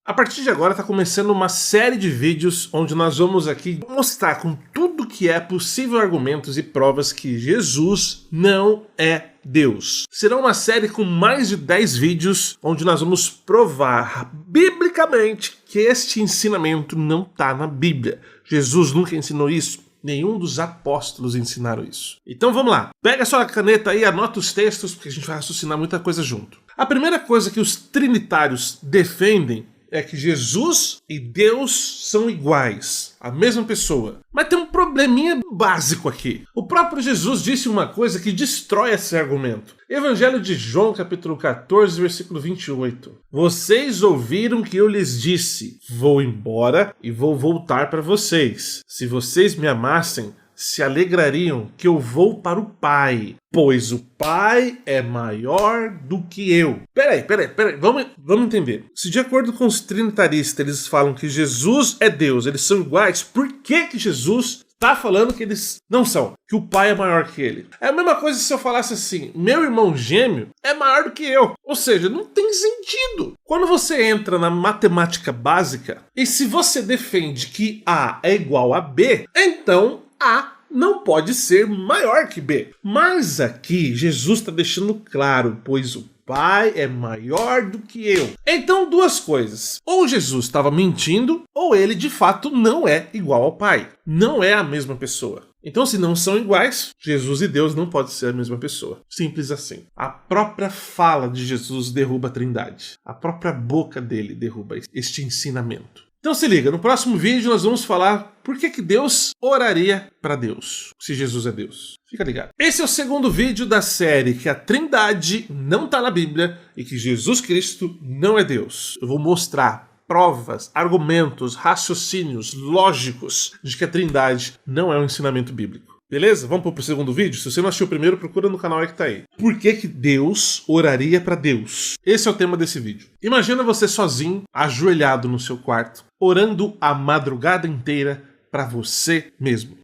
A partir de agora está começando uma série de vídeos onde nós vamos aqui mostrar com tudo que é possível argumentos e provas que Jesus não é Deus. Será uma série com mais de 10 vídeos onde nós vamos provar biblicamente que este ensinamento não está na Bíblia. Jesus nunca ensinou isso. Nenhum dos apóstolos ensinaram isso. Então vamos lá. Pega sua caneta aí, anota os textos, porque a gente vai raciocinar muita coisa junto. A primeira coisa que os trinitários defendem é que Jesus e Deus são iguais, a mesma pessoa. Mas tem um probleminha básico aqui. O próprio Jesus disse uma coisa que destrói esse argumento. Evangelho de João, capítulo 14, versículo 28. Vocês ouviram que eu lhes disse, vou embora e vou voltar para vocês. Se vocês me amassem, se alegrariam que eu vou para o Pai, pois o Pai é maior do que eu. Peraí, vamos entender. Se de acordo com os trinitaristas eles falam que Jesus é Deus, eles são iguais, por que Jesus está falando que eles não são? Que o Pai é maior que ele? É a mesma coisa se eu falasse assim, meu irmão gêmeo é maior do que eu. Ou seja, não tem sentido. Quando você entra na matemática básica, e se você defende que A é igual a B, então A não pode ser maior que B. Mas aqui Jesus está deixando claro, pois o Pai é maior do que eu. Então duas coisas. Ou Jesus estava mentindo, ou ele de fato não é igual ao Pai. Não é a mesma pessoa. Então se não são iguais, Jesus e Deus não podem ser a mesma pessoa. Simples assim. A própria fala de Jesus derruba a Trindade. A própria boca dele derruba este ensinamento. Então se liga, no próximo vídeo nós vamos falar por que Deus oraria para Deus, se Jesus é Deus. Fica ligado. Esse é o segundo vídeo da série que a Trindade não está na Bíblia e que Jesus Cristo não é Deus. Eu vou mostrar provas, argumentos, raciocínios lógicos de que a Trindade não é um ensinamento bíblico. Beleza? Vamos pro segundo vídeo? Se você não assistiu o primeiro, procura no canal aí que tá aí. Por que Deus oraria para Deus? Esse é o tema desse vídeo. Imagina você sozinho, ajoelhado no seu quarto, orando a madrugada inteira para você mesmo.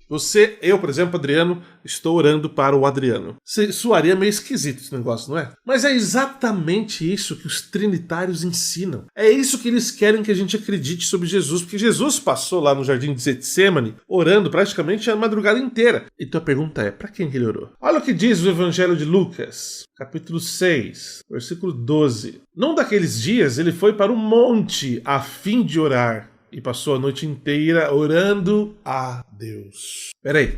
Eu, por exemplo, Adriano, estou orando para o Adriano. Soaria meio esquisito esse negócio, não é? Mas é exatamente isso que os trinitários ensinam. É isso que eles querem que a gente acredite sobre Jesus, porque Jesus passou lá no jardim de Getsêmani orando praticamente a madrugada inteira. Então a pergunta é, para quem que ele orou? Olha o que diz o Evangelho de Lucas, capítulo 6, versículo 12. Num daqueles dias ele foi para o monte a fim de orar. E passou a noite inteira orando a Deus. Peraí.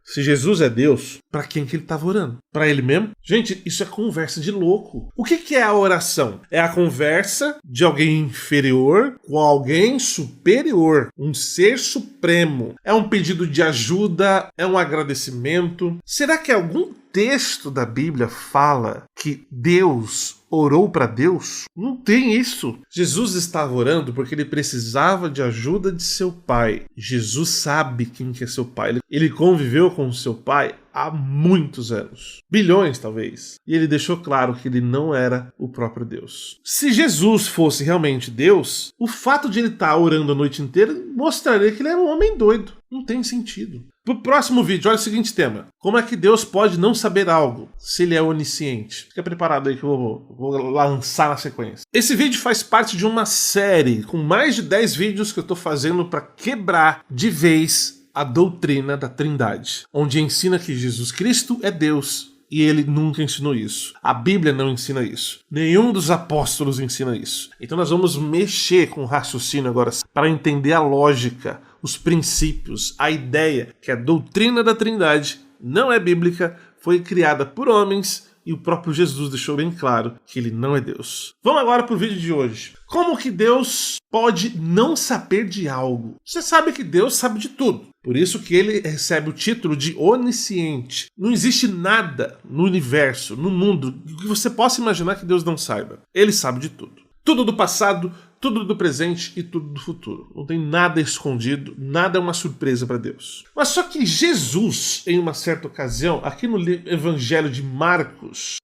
Se Jesus é Deus, pra quem que ele estava orando? Pra ele mesmo? Gente, isso é conversa de louco. O que é a oração? É a conversa de alguém inferior com alguém superior. Um ser supremo. É um pedido de ajuda? É um agradecimento? Será que algum texto da Bíblia fala que Deus orou para Deus? Não tem isso. Jesus estava orando porque ele precisava de ajuda de seu pai. Jesus sabe quem que é seu pai. Ele conviveu com seu pai há muitos anos. Bilhões, talvez. E ele deixou claro que ele não era o próprio Deus. Se Jesus fosse realmente Deus, o fato de ele estar orando a noite inteira mostraria que ele era um homem doido. Não tem sentido. Pro próximo vídeo, olha o seguinte tema. Como é que Deus pode não saber algo se ele é onisciente? Fica preparado aí que eu vou lançar na sequência. Esse vídeo faz parte de uma série com mais de 10 vídeos que eu estou fazendo para quebrar de vez a doutrina da Trindade, onde ensina que Jesus Cristo é Deus e ele nunca ensinou isso. A Bíblia não ensina isso. Nenhum dos apóstolos ensina isso. Então nós vamos mexer com o raciocínio agora para entender a lógica, os princípios, a ideia que a doutrina da Trindade não é bíblica, foi criada por homens e o próprio Jesus deixou bem claro que ele não é Deus. Vamos agora para o vídeo de hoje. Como que Deus pode não saber de algo? Você sabe que Deus sabe de tudo. Por isso que ele recebe o título de onisciente. Não existe nada no universo, no mundo, que você possa imaginar que Deus não saiba. Ele sabe de tudo. Tudo do passado, tudo do presente e tudo do futuro. Não tem nada escondido, nada é uma surpresa para Deus. Mas só que Jesus, em uma certa ocasião, aqui no Evangelho de Marcos,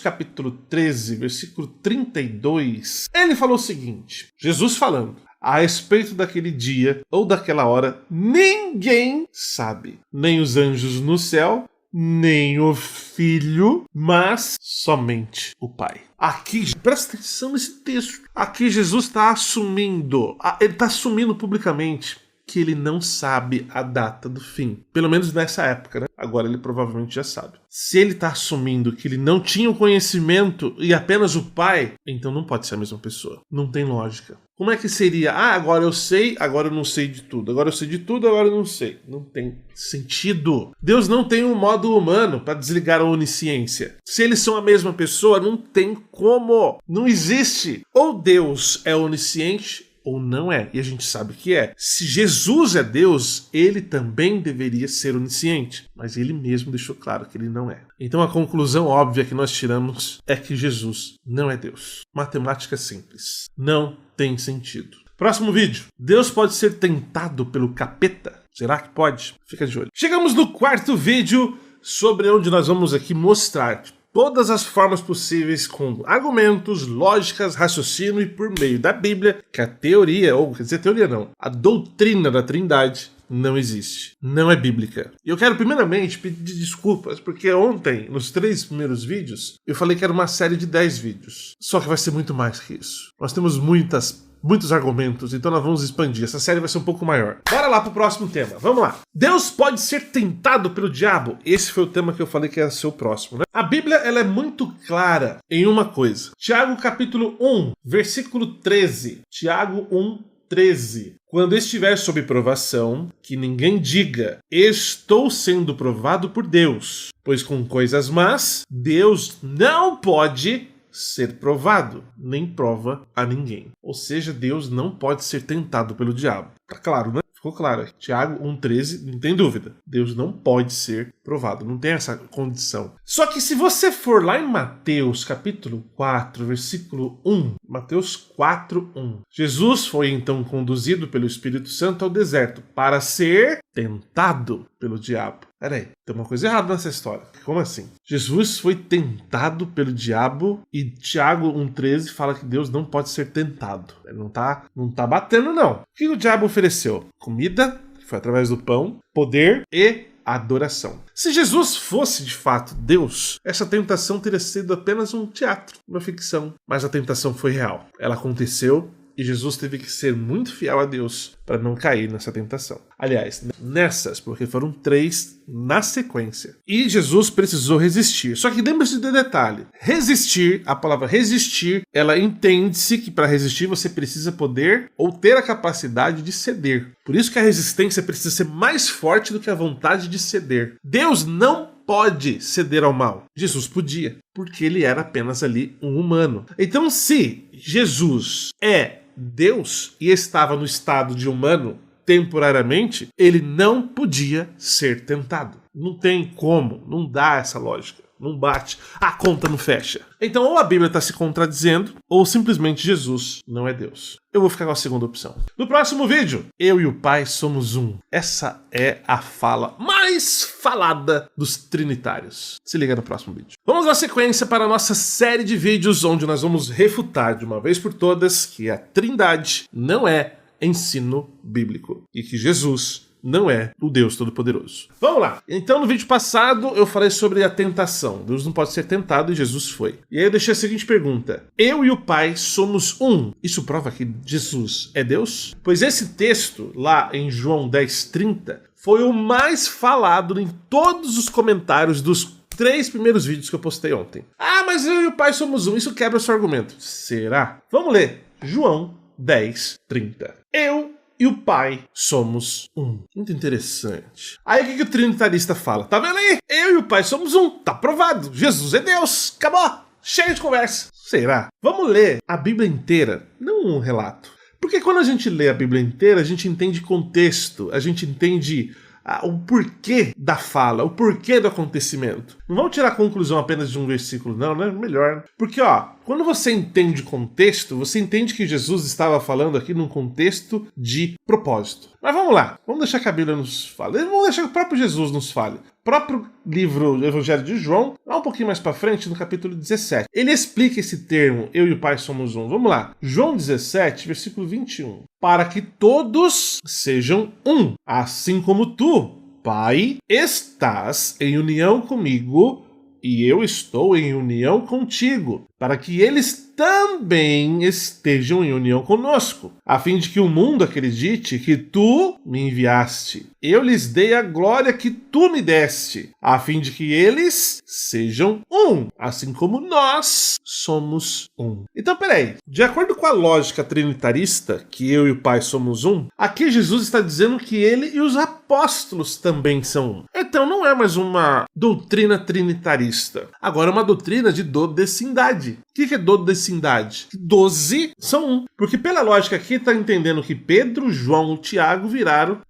capítulo 13, versículo 32, ele falou o seguinte, Jesus falando, a respeito daquele dia ou daquela hora, ninguém sabe, nem os anjos no céu, nem o Filho, mas somente o Pai. Aqui, presta atenção nesse texto. Aqui Jesus está assumindo, ele está assumindo publicamente que ele não sabe a data do fim. Pelo menos nessa época, né? Agora ele provavelmente já sabe. Se ele está assumindo que ele não tinha o conhecimento e apenas o Pai, então não pode ser a mesma pessoa. Não tem lógica. Como é que seria? Agora eu sei, agora eu não sei de tudo. Agora eu sei de tudo, agora eu não sei. Não tem sentido. Deus não tem um modo humano para desligar a onisciência. Se eles são a mesma pessoa, não tem como. Não existe. Ou Deus é onisciente, ou não é, e a gente sabe que é. Se Jesus é Deus, ele também deveria ser onisciente, mas ele mesmo deixou claro que ele não é. Então a conclusão óbvia que nós tiramos é que Jesus não é Deus. Matemática simples. Não tem sentido. Próximo vídeo. Deus pode ser tentado pelo capeta? Será que pode? Fica de olho. Chegamos no quarto vídeo, sobre onde nós vamos aqui mostrar todas as formas possíveis, com argumentos, lógicas, raciocínio e por meio da Bíblia, que a teoria, ou quer dizer teoria não, a doutrina da Trindade não existe, não é bíblica. E eu quero primeiramente pedir desculpas, porque ontem, nos 3 primeiros vídeos, eu falei que era uma série de 10 vídeos. Só que vai ser muito mais que isso. Nós temos muitos argumentos, então nós vamos expandir. Essa série vai ser um pouco maior. Bora lá pro próximo tema. Vamos lá. Deus pode ser tentado pelo diabo? Esse foi o tema que eu falei que ia ser o próximo, né? A Bíblia, ela é muito clara em uma coisa. Tiago capítulo 1, versículo 13. Tiago 1, 13. Quando estiver sob provação, que ninguém diga, estou sendo provado por Deus, pois com coisas más, Deus não pode ser provado, nem prova a ninguém. Ou seja, Deus não pode ser tentado pelo diabo. Tá claro, né? Ficou claro. Tiago 1,13, não tem dúvida. Deus não pode ser provado, não tem essa condição. Só que se você for lá em Mateus capítulo 4, versículo 1, Mateus 4, 1, Jesus foi então conduzido pelo Espírito Santo ao deserto para ser tentado pelo diabo. Peraí, tem uma coisa errada nessa história. Como assim? Jesus foi tentado pelo diabo e Tiago 1,13 fala que Deus não pode ser tentado. Ele não tá batendo, não. O que o diabo ofereceu? Comida, que foi através do pão, poder e adoração. Se Jesus fosse de fato Deus, essa tentação teria sido apenas um teatro, uma ficção. Mas a tentação foi real. Ela aconteceu e Jesus teve que ser muito fiel a Deus para não cair nessa tentação. Aliás, nessas, porque foram 3 na sequência. E Jesus precisou resistir. Só que lembre-se do detalhe. Resistir, a palavra resistir, ela entende-se que para resistir você precisa poder ou ter a capacidade de ceder. Por isso que a resistência precisa ser mais forte do que a vontade de ceder. Deus não pode ceder ao mal. Jesus podia, porque ele era apenas ali um humano. Então, se Jesus é Deus e estava no estado de humano temporariamente, ele não podia ser tentado. Não tem como, não dá essa lógica. Não bate, a conta não fecha. Então ou a Bíblia está se contradizendo, ou simplesmente Jesus não é Deus. Eu vou ficar com a segunda opção. No próximo vídeo, eu e o Pai somos um. Essa é a fala mais falada dos trinitários. Se liga no próximo vídeo. Vamos na sequência para a nossa série de vídeos, onde nós vamos refutar de uma vez por todas que a Trindade não é ensino bíblico e que Jesus não é o Deus Todo-Poderoso. Vamos lá. Então, no vídeo passado, eu falei sobre a tentação. Deus não pode ser tentado e Jesus foi. E aí eu deixei a seguinte pergunta. Eu e o Pai somos um. Isso prova que Jesus é Deus? Pois esse texto, lá em João 10:30, foi o mais falado em todos os comentários dos 3 primeiros vídeos que eu postei ontem. Mas eu e o Pai somos um. Isso quebra o seu argumento. Será? Vamos ler. João 10:30. Eu e o Pai somos um. Muito interessante. Aí o que o trinitarista fala? Tá vendo aí? Eu e o Pai somos um. Tá provado. Jesus é Deus. Acabou. Chega de conversa. Será? Vamos ler a Bíblia inteira, não um relato. Porque quando a gente lê a Bíblia inteira, a gente entende contexto, a gente entende o porquê da fala, o porquê do acontecimento. Não vamos tirar a conclusão apenas de um versículo, não, né? Melhor. Porque, quando você entende contexto, você entende que Jesus estava falando aqui num contexto de propósito. Mas vamos lá, vamos deixar que a Bíblia nos fale. Vamos deixar que o próprio Jesus nos fale. O próprio livro do Evangelho de João, lá um pouquinho mais para frente, no capítulo 17. Ele explica esse termo, eu e o Pai somos um. Vamos lá. João 17, versículo 21. Para que todos sejam um, assim como tu, Pai, estás em união comigo e eu estou em união contigo, para que eles também estejam em união conosco, a fim de que o mundo acredite que tu me enviaste. Eu lhes dei a glória que tu me deste, a fim de que eles sejam um, assim como nós somos um. Então, peraí, de acordo com a lógica trinitarista, que eu e o Pai somos um, aqui Jesus está dizendo que ele e os apóstolos também são um. Então não é mais uma doutrina trinitarista, agora é uma doutrina de dodecindade. O que é dodecindade? 12 são um. Porque pela lógica aqui está entendendo que Pedro, João e Tiago viraram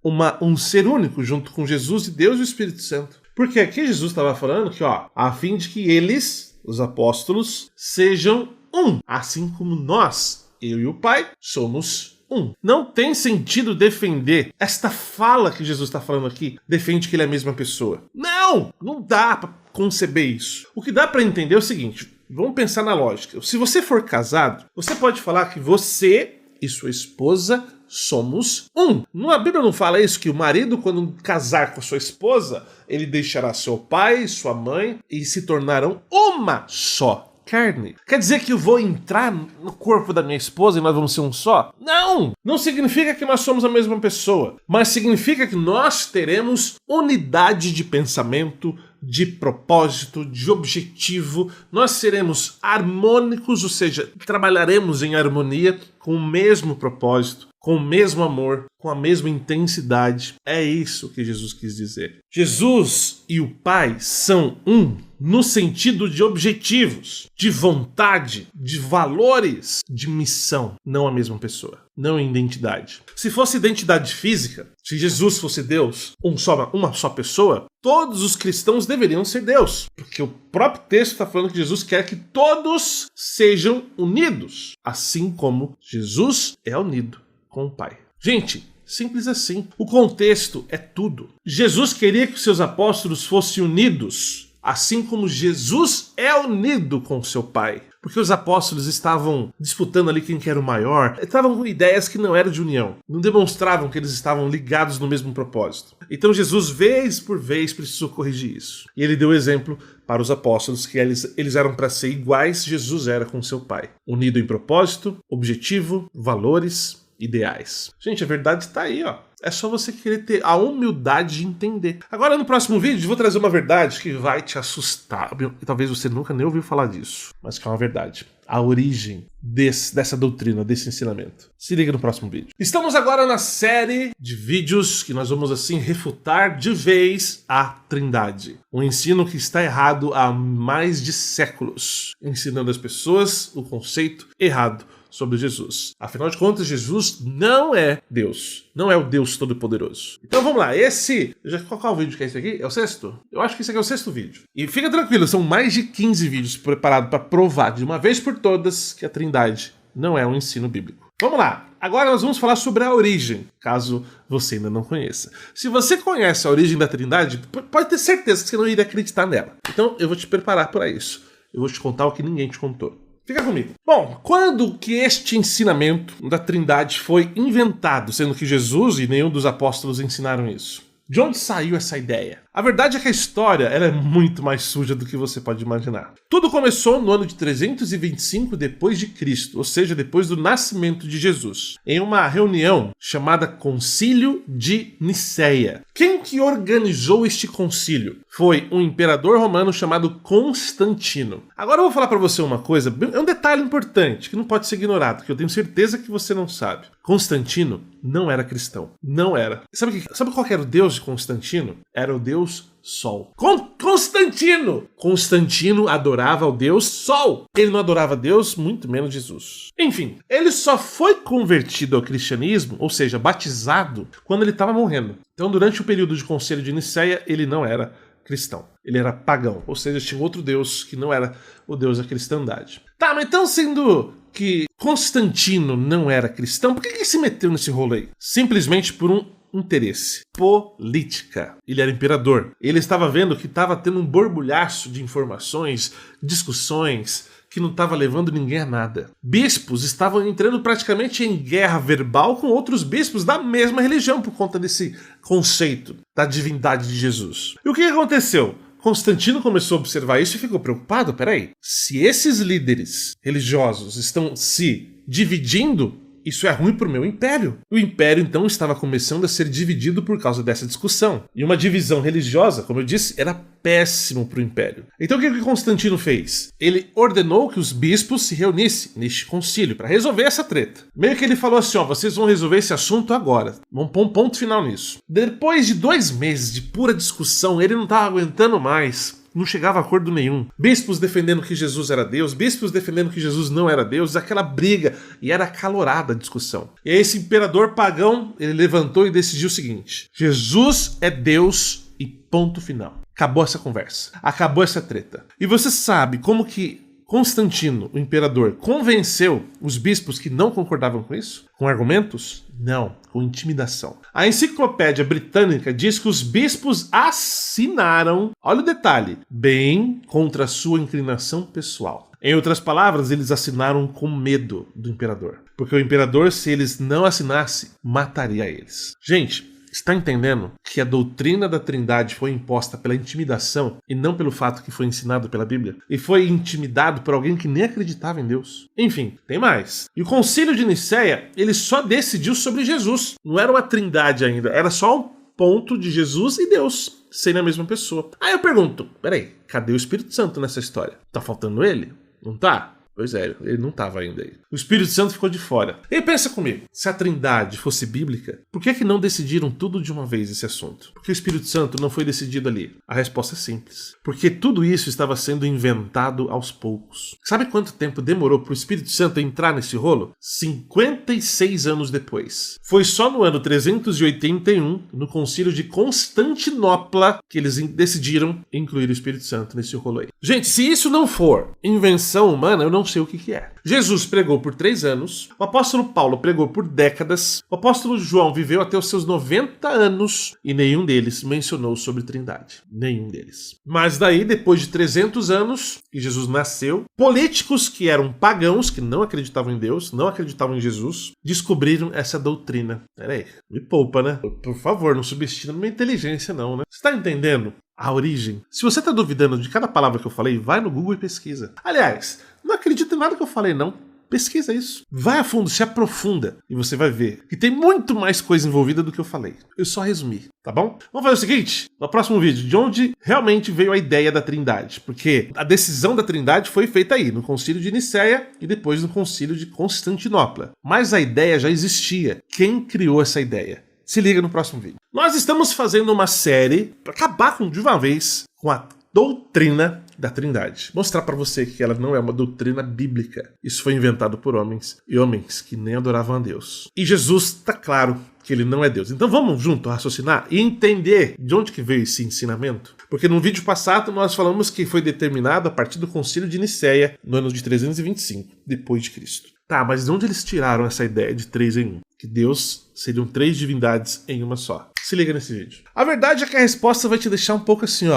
um ser único junto com Jesus e Deus e o Espírito Santo. Porque aqui Jesus estava falando que, a fim de que eles, os apóstolos, sejam um, assim como nós, eu e o Pai, somos um. Não tem sentido defender esta fala que Jesus está falando aqui, defende que ele é a mesma pessoa. Não dá para conceber isso. O que dá para entender é o seguinte, vamos pensar na lógica. Se você for casado, você pode falar que você e sua esposa somos um. A Bíblia não fala isso, que o marido, quando casar com a sua esposa, ele deixará seu pai e sua mãe e se tornarão uma só carne. Quer dizer que eu vou entrar no corpo da minha esposa e nós vamos ser um só? Não significa que nós somos a mesma pessoa, mas significa que nós teremos unidade de pensamento, de propósito, de objetivo. Nós seremos harmônicos, ou seja, trabalharemos em harmonia com o mesmo propósito, com o mesmo amor, com a mesma intensidade. É isso que Jesus quis dizer. Jesus e o Pai são um no sentido de objetivos, de vontade, de valores, de missão, não a mesma pessoa, não em identidade. Se fosse identidade física, se Jesus fosse Deus, uma só pessoa, todos os cristãos deveriam ser Deus, porque o próprio texto está falando que Jesus quer que todos sejam unidos, assim como Jesus é unido com o Pai. Gente, simples assim. O contexto é tudo. Jesus queria que os seus apóstolos fossem unidos, assim como Jesus é unido com seu Pai. Porque os apóstolos estavam disputando ali quem que era o maior, estavam com ideias que não eram de união, não demonstravam que eles estavam ligados no mesmo propósito. Então Jesus, vez por vez, precisou corrigir isso. E ele deu exemplo para os apóstolos que eles eram para ser iguais Jesus era com seu Pai. Unido em propósito, objetivo, valores, ideais. Gente, a verdade está aí, É só você querer ter a humildade de entender. Agora, no próximo vídeo, eu vou trazer uma verdade que vai te assustar. Talvez você nunca nem ouviu falar disso, mas que é uma verdade. A origem dessa doutrina, desse ensinamento. Se liga no próximo vídeo. Estamos agora na série de vídeos que nós vamos, assim, refutar de vez a Trindade. Um ensino que está errado há mais de séculos, ensinando as pessoas o conceito errado sobre Jesus. Afinal de contas, Jesus não é Deus. Não é o Deus Todo-Poderoso. Então vamos lá. Qual é o vídeo que é esse aqui? É o sexto? Eu acho que esse aqui é o sexto vídeo. E fica tranquilo, são mais de 15 vídeos preparados para provar de uma vez por todas que a Trindade não é um ensino bíblico. Vamos lá. Agora nós vamos falar sobre a origem, caso você ainda não conheça. Se você conhece a origem da Trindade, pode ter certeza que você não iria acreditar nela. Então eu vou te preparar para isso. Eu vou te contar o que ninguém te contou. Fica comigo. Bom, quando que este ensinamento da Trindade foi inventado, sendo que Jesus e nenhum dos apóstolos ensinaram isso? De onde saiu essa ideia? A verdade é que a história ela é muito mais suja do que você pode imaginar. Tudo começou no ano de 325 depois de Cristo, ou seja, depois do nascimento de Jesus, em uma reunião chamada Concílio de Nicéia. Quem que organizou este concílio? Foi um imperador romano chamado Constantino. Agora eu vou falar para você uma coisa, é um detalhe importante que não pode ser ignorado, que eu tenho certeza que você não sabe. Constantino não era cristão. Não era. Sabe qual que era o deus de Constantino? Era o deus Sol. Constantino! Constantino adorava o deus Sol. Ele não adorava Deus, muito menos Jesus. Enfim, ele só foi convertido ao cristianismo, ou seja, batizado, quando ele estava morrendo. Então, durante o período de Concílio de Nicéia, ele não era cristão. Ele era pagão, ou seja, tinha outro deus que não era o deus da cristandade. Tá, mas então sendo que Constantino não era cristão, por que ele se meteu nesse rolo aí? Simplesmente por um interesse. Política. Ele era imperador. Ele estava vendo que estava tendo um borbulhaço de informações, discussões, que não estava levando ninguém a nada. Bispos estavam entrando praticamente em guerra verbal com outros bispos da mesma religião por conta desse conceito da divindade de Jesus. E o que aconteceu? Constantino começou a observar isso e ficou preocupado. Peraí, se esses líderes religiosos estão se dividindo, isso é ruim para o meu império. O império, então, estava começando a ser dividido por causa dessa discussão. E uma divisão religiosa, como eu disse, era péssimo para o império. Então, o que Constantino fez? Ele ordenou que os bispos se reunissem neste concílio para resolver essa treta. Meio que ele falou assim, vocês vão resolver esse assunto agora. Vamos pôr um ponto final nisso. Depois de 2 meses de pura discussão, ele não estava aguentando mais. Não chegava a acordo nenhum. Bispos defendendo que Jesus era Deus, bispos defendendo que Jesus não era Deus, aquela briga, e era acalorada a discussão. E aí esse imperador pagão, ele levantou e decidiu o seguinte: Jesus é Deus e ponto final. Acabou essa conversa, acabou essa treta. E você sabe como que Constantino, o imperador, convenceu os bispos que não concordavam com isso? Com argumentos? Não, com intimidação. A enciclopédia britânica diz que os bispos assinaram, olha o detalhe, bem contra a sua inclinação pessoal. Em outras palavras, eles assinaram com medo do imperador. Porque o imperador, se eles não assinassem, mataria eles. Gente, está entendendo que a doutrina da Trindade foi imposta pela intimidação e não pelo fato que foi ensinado pela Bíblia? E foi intimidado por alguém que nem acreditava em Deus? Enfim, tem mais. E o Concílio de Nicéia, ele só decidiu sobre Jesus. Não era uma trindade ainda, era só um ponto de Jesus e Deus serem a mesma pessoa. Aí eu pergunto, peraí, cadê o Espírito Santo nessa história? Tá faltando ele? Não tá? Pois é, ele não estava ainda aí. O Espírito Santo ficou de fora. E pensa comigo, se a Trindade fosse bíblica, por que não decidiram tudo de uma vez esse assunto? Por que o Espírito Santo não foi decidido ali? A resposta é simples. Porque tudo isso estava sendo inventado aos poucos. Sabe quanto tempo demorou para o Espírito Santo entrar nesse rolo? 56 anos depois. Foi só no ano 381, no Concílio de Constantinopla, que eles decidiram incluir o Espírito Santo nesse rolo aí. Gente, se isso não for invenção humana, eu não sei o que é. Jesus pregou por 3 anos, o apóstolo Paulo pregou por décadas, o apóstolo João viveu até os seus 90 anos e nenhum deles mencionou sobre Trindade. Nenhum deles. Mas daí, depois de 300 anos que Jesus nasceu, políticos que eram pagãos, que não acreditavam em Deus, não acreditavam em Jesus, descobriram essa doutrina. Peraí, me poupa, né? Por favor, não subestima minha inteligência não, né? Você tá entendendo a origem? Se você tá duvidando de cada palavra que eu falei, vai no Google e pesquisa. Aliás, não acredita em nada que eu falei, não. Pesquisa isso. Vai a fundo, se aprofunda e você vai ver que tem muito mais coisa envolvida do que eu falei. Eu só resumi, tá bom? Vamos fazer o seguinte, no próximo vídeo, de onde realmente veio a ideia da Trindade. Porque a decisão da Trindade foi feita aí, no Concílio de Nicéia e depois no Concílio de Constantinopla. Mas a ideia já existia. Quem criou essa ideia? Se liga no próximo vídeo. Nós estamos fazendo uma série para acabar de uma vez com a doutrina da Trindade. Mostrar para você que ela não é uma doutrina bíblica. Isso foi inventado por homens e homens que nem adoravam a Deus. E Jesus está claro que ele não é Deus. Então vamos junto raciocinar e entender de onde que veio esse ensinamento. Porque no vídeo passado nós falamos que foi determinado a partir do Concílio de Nicéia, no ano de 325, depois de Cristo. Tá, mas de onde eles tiraram essa ideia de 3 em 1? Que Deus seriam 3 divindades em uma só. Se liga nesse vídeo. A verdade é que a resposta vai te deixar um pouco assim,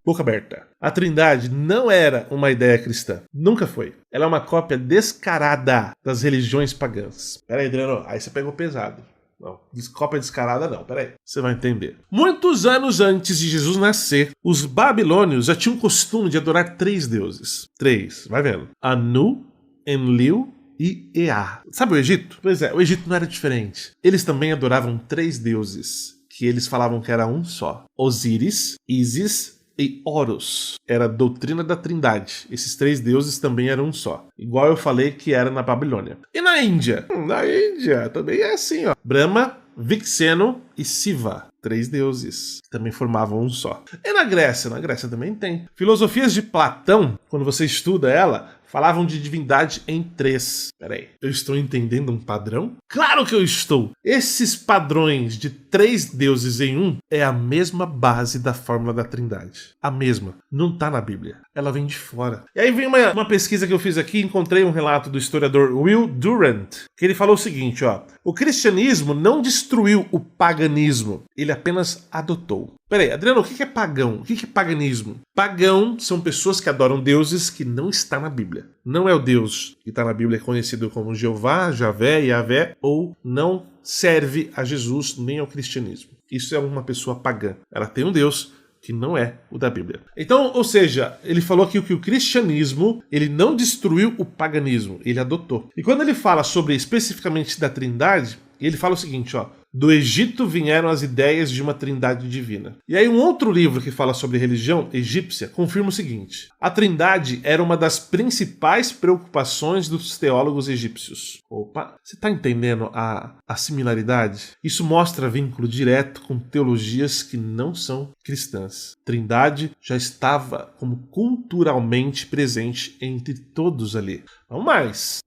boca aberta. A Trindade não era uma ideia cristã. Nunca foi. Ela é uma cópia descarada das religiões pagãs. Pera aí, Adriano, aí você pegou pesado. Não, cópia descarada não, peraí. Você vai entender. Muitos anos antes de Jesus nascer, os babilônios já tinham o costume de adorar 3 deuses. 3, vai vendo. Anu, Enlil e Ea. Sabe o Egito? Pois é, o Egito não era diferente. Eles também adoravam 3 deuses, que eles falavam que era um só. Osíris, Ísis e Horus. Era a doutrina da Trindade. Esses 3 deuses também eram um só. Igual eu falei que era na Babilônia. E na Índia? Na Índia também é assim, Brahma, Vixeno e Siva. 3 deuses, que também formavam um só. E na Grécia? Na Grécia também tem. Filosofias de Platão, quando você estuda ela, falavam de divindade em 3. Peraí, eu estou entendendo um padrão? Claro que eu estou! Esses padrões de 3 deuses em 1 é a mesma base da fórmula da Trindade. A mesma. Não tá na Bíblia. Ela vem de fora. E aí vem uma pesquisa que eu fiz aqui, encontrei um relato do historiador Will Durant, que ele falou o seguinte, O cristianismo não destruiu o paganismo, ele apenas adotou. Peraí, Adriano, o que é pagão? O que é paganismo? Pagão são pessoas que adoram deuses que não estão na Bíblia. Não é o Deus que está na Bíblia conhecido como Jeová, Javé, Yahvé, ou não serve a Jesus nem ao cristianismo. Isso é uma pessoa pagã. Ela tem um Deus que não é o da Bíblia. Então, ou seja, ele falou aqui que o cristianismo, ele não destruiu o paganismo, ele adotou. E quando ele fala sobre especificamente da Trindade, ele fala o seguinte, ó: do Egito vieram as ideias de uma trindade divina. E aí um outro livro que fala sobre religião egípcia confirma o seguinte: a trindade era uma das principais preocupações dos teólogos egípcios. Opa, você está entendendo a similaridade? Isso mostra vínculo direto com teologias que não são cristãs. Trindade já estava como culturalmente presente entre todos ali. Vamos mais.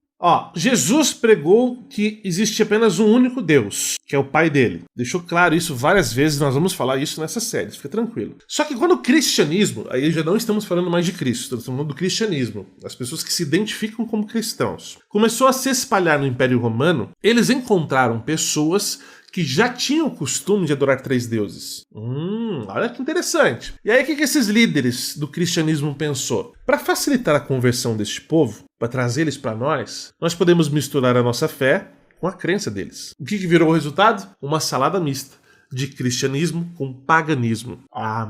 Jesus pregou que existe apenas um único Deus, que é o Pai dele. Deixou claro isso várias vezes, nós vamos falar isso nessa série, fica tranquilo. Só que quando o cristianismo, aí já não estamos falando mais de Cristo, estamos falando do cristianismo, as pessoas que se identificam como cristãos, começou a se espalhar no Império Romano, eles encontraram pessoas que já tinham o costume de adorar 3 deuses. Olha que interessante. E aí o que esses líderes do cristianismo pensou? Para facilitar a conversão deste povo, para trazer eles para nós podemos misturar a nossa fé com a crença deles. O que virou o resultado? Uma salada mista de cristianismo com paganismo.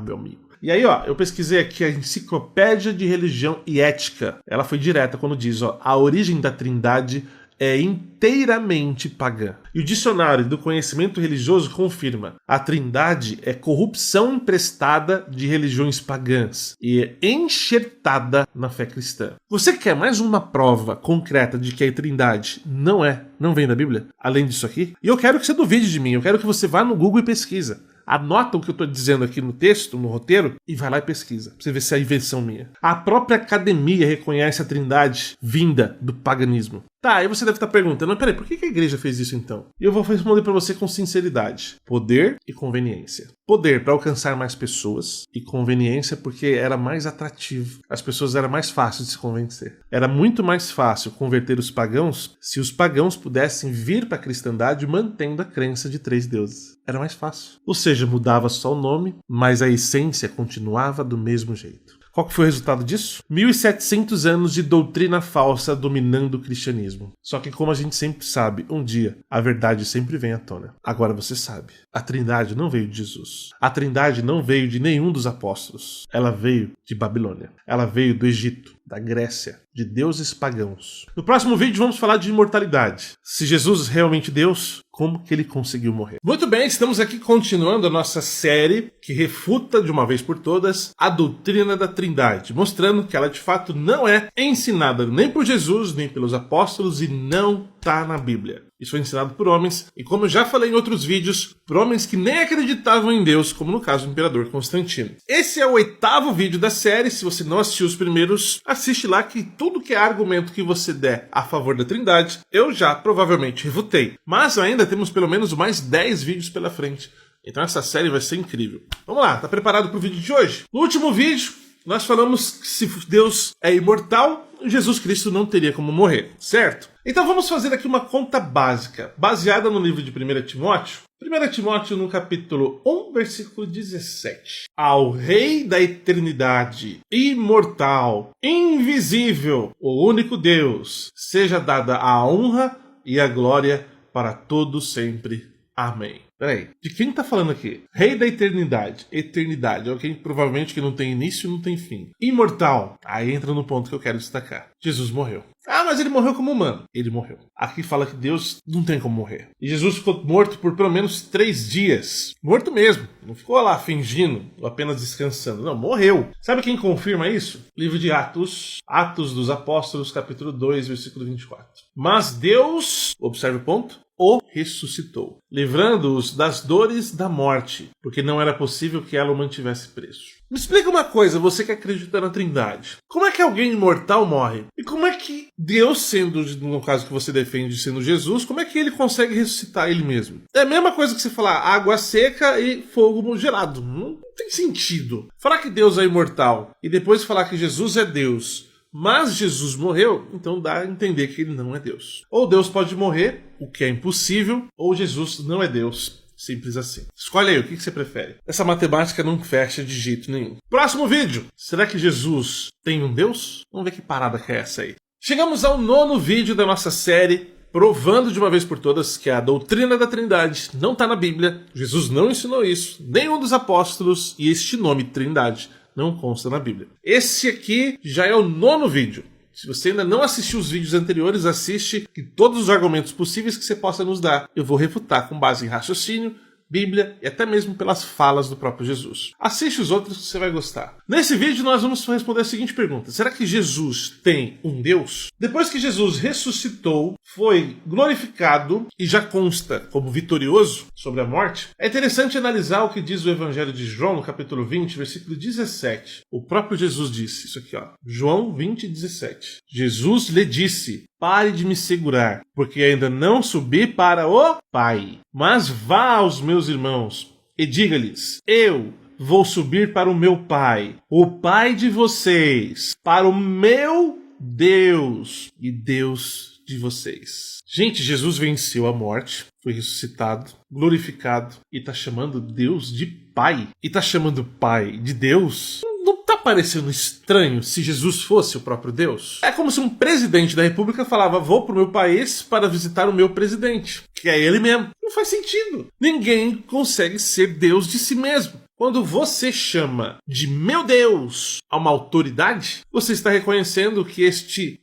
Meu amigo. E aí, eu pesquisei aqui a Enciclopédia de Religião e Ética. Ela foi direta quando diz, a origem da Trindade é inteiramente pagã. E o dicionário do conhecimento religioso confirma: a Trindade é corrupção emprestada de religiões pagãs e é enxertada na fé cristã. Você quer mais uma prova concreta de que a Trindade não vem da Bíblia? Além disso aqui? E eu quero que você duvide de mim, eu quero que você vá no Google e pesquisa. Anota o que eu estou dizendo aqui no texto, no roteiro, e vai lá e pesquisa, pra você ver se é invenção minha. A própria academia reconhece a Trindade vinda do paganismo. Tá, aí você deve estar perguntando, mas peraí, por que a igreja fez isso então? E eu vou responder para você com sinceridade. Poder e conveniência. Poder para alcançar mais pessoas e conveniência porque era mais atrativo. As pessoas era mais fácil de se convencer. Era muito mais fácil converter os pagãos se os pagãos pudessem vir para a cristandade mantendo a crença de 3 deuses. Era mais fácil. Ou seja, mudava só o nome, mas a essência continuava do mesmo jeito. Qual que foi o resultado disso? 1.700 anos de doutrina falsa dominando o cristianismo. Só que como a gente sempre sabe, um dia a verdade sempre vem à tona. Agora você sabe, a Trindade não veio de Jesus. A Trindade não veio de nenhum dos apóstolos. Ela veio de Babilônia. Ela veio do Egito, da Grécia, de deuses pagãos. No próximo vídeo vamos falar de imortalidade. Se Jesus é realmente Deus, como que ele conseguiu morrer? Muito bem, estamos aqui continuando a nossa série que refuta de uma vez por todas a doutrina da Trindade, mostrando que ela de fato não é ensinada nem por Jesus, nem pelos apóstolos e não está na Bíblia. Isso foi ensinado por homens, e como eu já falei em outros vídeos, por homens que nem acreditavam em Deus, como no caso do imperador Constantino. Esse é o 8º vídeo da série. Se você não assistiu os primeiros, assiste lá, que tudo que é argumento que você der a favor da Trindade, eu já provavelmente refutei. Mas ainda temos pelo menos mais 10 vídeos pela frente. Então essa série vai ser incrível. Vamos lá, tá preparado para o vídeo de hoje? No último vídeo, nós falamos que se Deus é imortal, Jesus Cristo não teria como morrer, certo? Então vamos fazer aqui uma conta básica, baseada no livro de 1 Timóteo. 1 Timóteo no capítulo 1, versículo 17. Ao Rei da eternidade, imortal, invisível, o único Deus, seja dada a honra e a glória para todos sempre. Amém. Peraí, de quem tá falando aqui? Rei da eternidade. Eternidade, ok? Provavelmente que não tem início e não tem fim. Imortal. Aí entra no ponto que eu quero destacar. Jesus morreu. Mas ele morreu como humano. Ele morreu. Aqui fala que Deus não tem como morrer. E Jesus ficou morto por pelo menos 3 dias. Morto mesmo. Não ficou lá fingindo ou apenas descansando. Não, morreu. Sabe quem confirma isso? Livro de Atos. Atos dos Apóstolos, capítulo 2, versículo 24. Mas Deus, observe o ponto, o ressuscitou, livrando-os das dores da morte, porque não era possível que ela o mantivesse preso. Me explica uma coisa, você que acredita na Trindade. Como é que alguém imortal morre? E como é que Deus, sendo, no caso que você defende, sendo Jesus, como é que ele consegue ressuscitar ele mesmo? É a mesma coisa que você falar água seca e fogo gelado. Não tem sentido. Falar que Deus é imortal e depois falar que Jesus é Deus, Mas Jesus morreu, então dá a entender que ele não é Deus. Ou Deus pode morrer, o que é impossível, ou Jesus não é Deus. Simples assim. Escolhe aí, o que você prefere? Essa matemática não fecha de jeito nenhum. Próximo vídeo. Será que Jesus tem um Deus? Vamos ver que parada que é essa aí. Chegamos ao 9º vídeo da nossa série, provando de uma vez por todas que a doutrina da Trindade não está na Bíblia. Jesus não ensinou isso, nenhum dos apóstolos, e este nome Trindade não consta na Bíblia. Esse aqui já é o 9º vídeo. Se você ainda não assistiu os vídeos anteriores, assiste, que todos os argumentos possíveis que você possa nos dar, eu vou refutar com base em raciocínio, Bíblia e até mesmo pelas falas do próprio Jesus. Assiste os outros que você vai gostar. Nesse vídeo nós vamos responder a seguinte pergunta: será que Jesus tem um Deus? Depois que Jesus ressuscitou, foi glorificado e já consta como vitorioso sobre a morte, é interessante analisar o que diz o Evangelho de João, no capítulo 20, versículo 17. O próprio Jesus disse isso aqui, ó. João 20, 17. Jesus lhe disse: pare de me segurar, porque ainda não subi para o Pai. Mas vá aos meus irmãos e diga-lhes: eu vou subir para o meu Pai, o Pai de vocês, para o meu Deus e Deus de vocês. Gente, Jesus venceu a morte, foi ressuscitado, glorificado e está chamando Deus de Pai. E está chamando Pai de Deus? Não tá parecendo estranho se Jesus fosse o próprio Deus? É como se um presidente da república falava: vou pro meu país para visitar o meu presidente, que é ele mesmo. Não faz sentido. Ninguém consegue ser Deus de si mesmo. Quando você chama de meu Deus a uma autoridade, você está reconhecendo que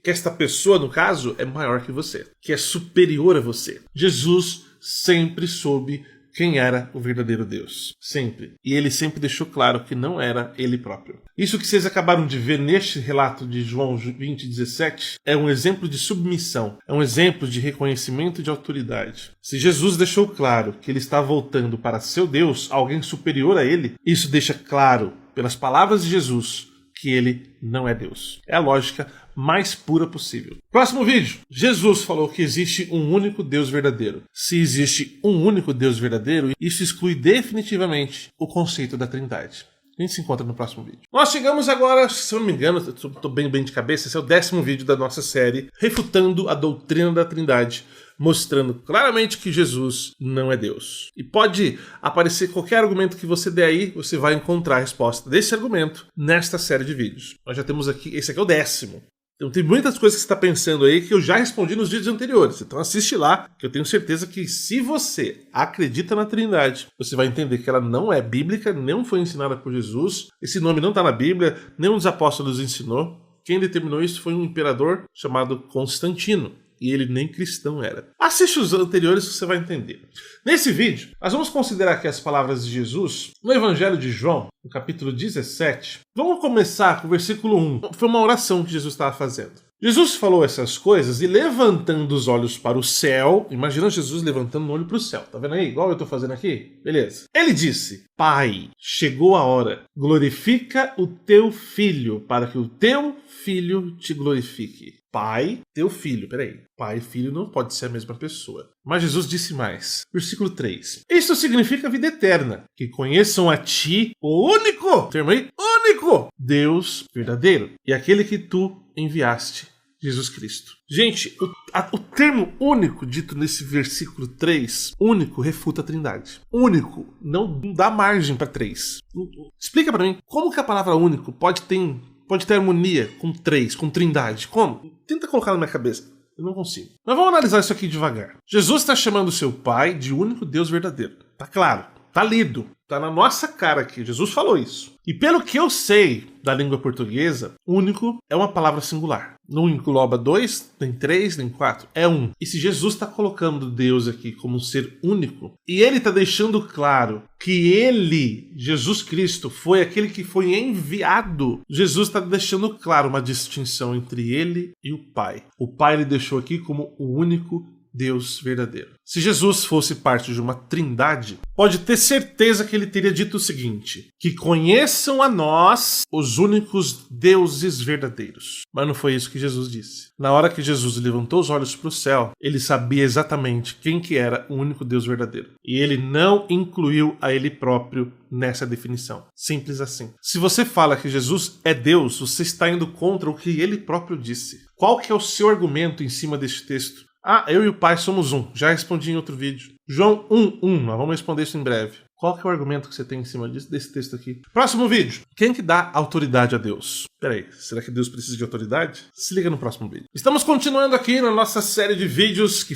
esta pessoa, no caso, é maior que você, que é superior a você. Jesus sempre soube quem era o verdadeiro Deus. Sempre. E ele sempre deixou claro que não era ele próprio. Isso que vocês acabaram de ver neste relato de João 20, 17 é um exemplo de submissão. É um exemplo de reconhecimento de autoridade. Se Jesus deixou claro que ele está voltando para seu Deus, alguém superior a ele, isso deixa claro, pelas palavras de Jesus, que ele não é Deus. É a lógica mais pura possível. Próximo vídeo. Jesus falou que existe um único Deus verdadeiro. Se existe um único Deus verdadeiro, isso exclui definitivamente o conceito da Trindade. A gente se encontra no próximo vídeo. Nós chegamos agora, se eu não me engano, estou bem de cabeça, esse é o 10º vídeo da nossa série, refutando a doutrina da Trindade, mostrando claramente que Jesus não é Deus. E pode aparecer qualquer argumento que você der aí, você vai encontrar a resposta desse argumento nesta série de vídeos. Nós já temos aqui, esse aqui é o 10º. Então tem muitas coisas que você está pensando aí que eu já respondi nos vídeos anteriores. Então assiste lá, que eu tenho certeza que se você acredita na Trindade, você vai entender que ela não é bíblica, não foi ensinada por Jesus. Esse nome não está na Bíblia, nenhum dos apóstolos ensinou. Quem determinou isso foi um imperador chamado Constantino. E ele nem cristão era. Assiste os anteriores que você vai entender. Nesse vídeo, nós vamos considerar aqui as palavras de Jesus no Evangelho de João, no capítulo 17. Vamos começar com o versículo 1. Foi uma oração que Jesus estava fazendo. Jesus falou essas coisas e levantando os olhos para o céu, imagina Jesus levantando o olho para o céu, tá vendo aí? Igual eu estou fazendo aqui? Beleza. Ele disse: Pai, chegou a hora, glorifica o teu filho, para que o teu filho te glorifique. Pai, teu filho, peraí. Pai e filho não pode ser a mesma pessoa. Mas Jesus disse mais. Versículo 3. Isto significa vida eterna, que conheçam a ti, o único, termo aí, único Deus verdadeiro, e aquele que tu enviaste, Jesus Cristo. Gente, o termo único dito nesse versículo 3, único, refuta a Trindade. Único, não dá margem para 3. Explica para mim, como que a palavra único pode ter harmonia com 3, com Trindade? Como? Tenta colocar na minha cabeça. Eu não consigo. Mas vamos analisar isso aqui devagar. Jesus está chamando seu Pai de único Deus verdadeiro. Tá claro, tá lido, tá na nossa cara aqui. Jesus falou isso. E pelo que eu sei da língua portuguesa, único é uma palavra singular. Não engloba 2, nem 3, nem 4. É um. E se Jesus está colocando Deus aqui como um ser único, e ele está deixando claro que ele, Jesus Cristo, foi aquele que foi enviado, Jesus está deixando claro uma distinção entre ele e o Pai. O Pai ele deixou aqui como o único Deus verdadeiro. Se Jesus fosse parte de uma trindade, pode ter certeza que ele teria dito o seguinte: que conheçam a nós os únicos deuses verdadeiros. Mas não foi isso que Jesus disse. Na hora que Jesus levantou os olhos para o céu, ele sabia exatamente quem que era o único Deus verdadeiro. E ele não incluiu a ele próprio nessa definição. Simples assim. Se você fala que Jesus é Deus, você está indo contra o que ele próprio disse. Qual que é o seu argumento em cima deste texto? Eu e o Pai somos um. Já respondi em outro vídeo. João 1:1. Nós vamos responder isso em breve. Qual que é o argumento que você tem em cima desse texto aqui? Próximo vídeo. Quem que dá autoridade a Deus? Peraí, será que Deus precisa de autoridade? Se liga no próximo vídeo. Estamos continuando aqui na nossa série de vídeos que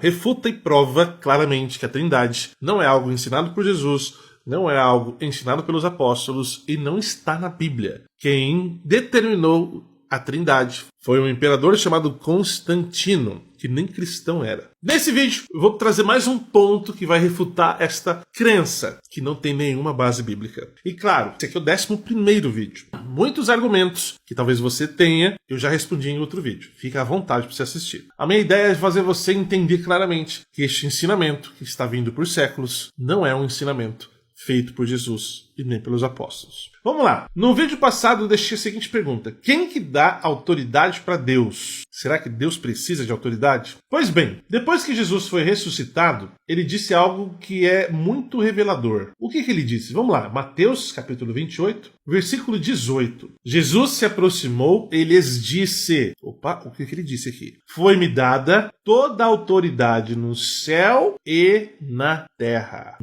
refuta e prova claramente que a Trindade não é algo ensinado por Jesus, não é algo ensinado pelos apóstolos e não está na Bíblia. Quem determinou a Trindade foi um imperador chamado Constantino, que nem cristão era. Nesse vídeo, eu vou trazer mais um ponto que vai refutar esta crença, que não tem nenhuma base bíblica. E claro, esse aqui é o 11º vídeo. Muitos argumentos que talvez você tenha, eu já respondi em outro vídeo. Fica à vontade para você assistir. A minha ideia é fazer você entender claramente que este ensinamento, que está vindo por séculos, não é um ensinamento feito por Jesus e nem pelos apóstolos. Vamos lá. No vídeo passado eu deixei a seguinte pergunta: quem que dá autoridade para Deus? Será que Deus precisa de autoridade? Pois bem, depois que Jesus foi ressuscitado, ele disse algo que é muito revelador. O que ele disse? Vamos lá. Mateus capítulo 28, versículo 18. Jesus se aproximou e lhes disse... o que ele disse aqui? Foi-me dada toda a autoridade no céu e na terra.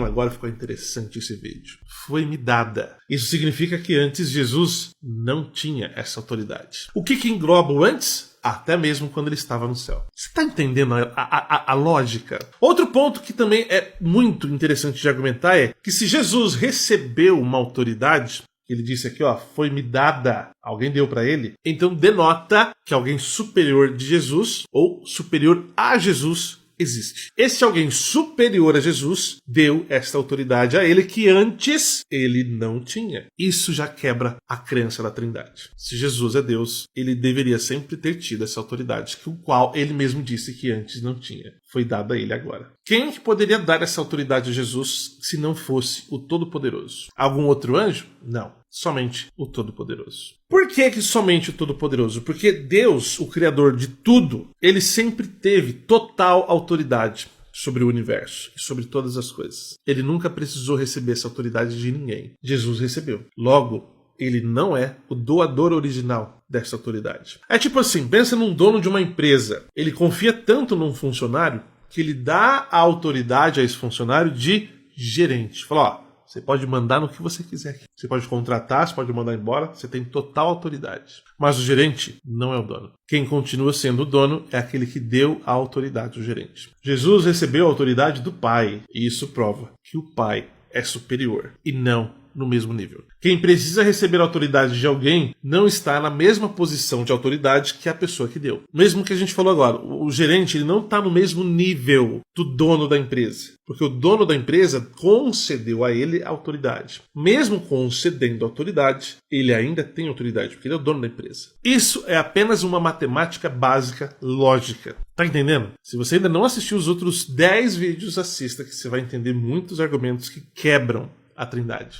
Agora ficou interessante esse vídeo. Foi-me dada. Isso significa que antes Jesus não tinha essa autoridade. O que engloba o antes? Até mesmo quando ele estava no céu. Você está entendendo a lógica? Outro ponto que também é muito interessante de argumentar é que se Jesus recebeu uma autoridade, ele disse aqui, foi-me dada, alguém deu para ele, então denota que alguém superior de Jesus ou superior a Jesus existe. Esse alguém superior a Jesus deu esta autoridade a ele que antes ele não tinha. Isso já quebra a crença da Trindade. Se Jesus é Deus, ele deveria sempre ter tido essa autoridade, o qual ele mesmo disse que antes não tinha. Foi dada a ele agora. Quem que poderia dar essa autoridade a Jesus se não fosse o Todo-Poderoso? Algum outro anjo? Não. Somente o Todo-Poderoso. Por que somente o Todo-Poderoso? Porque Deus, o Criador de tudo, ele sempre teve total autoridade sobre o universo e sobre todas as coisas. Ele nunca precisou receber essa autoridade de ninguém. Jesus recebeu. Logo, ele não é o doador original dessa autoridade. É tipo assim, pensa num dono de uma empresa. Ele confia tanto num funcionário que ele dá a autoridade a esse funcionário de gerente. Fala, você pode mandar no que você quiser aqui. Você pode contratar, você pode mandar embora, você tem total autoridade. Mas o gerente não é o dono. Quem continua sendo o dono é aquele que deu a autoridade ao gerente. Jesus recebeu a autoridade do Pai, e isso prova que o Pai é superior e não no mesmo nível. Quem precisa receber a autoridade de alguém não está na mesma posição de autoridade que a pessoa que deu. Mesmo que a gente falou agora, o gerente ele não está no mesmo nível do dono da empresa, porque o dono da empresa concedeu a ele a autoridade. Mesmo concedendo a autoridade, ele ainda tem autoridade, porque ele é o dono da empresa. Isso é apenas uma matemática básica lógica. Tá entendendo? Se você ainda não assistiu os outros 10 vídeos, assista, que você vai entender muitos argumentos que quebram a Trindade.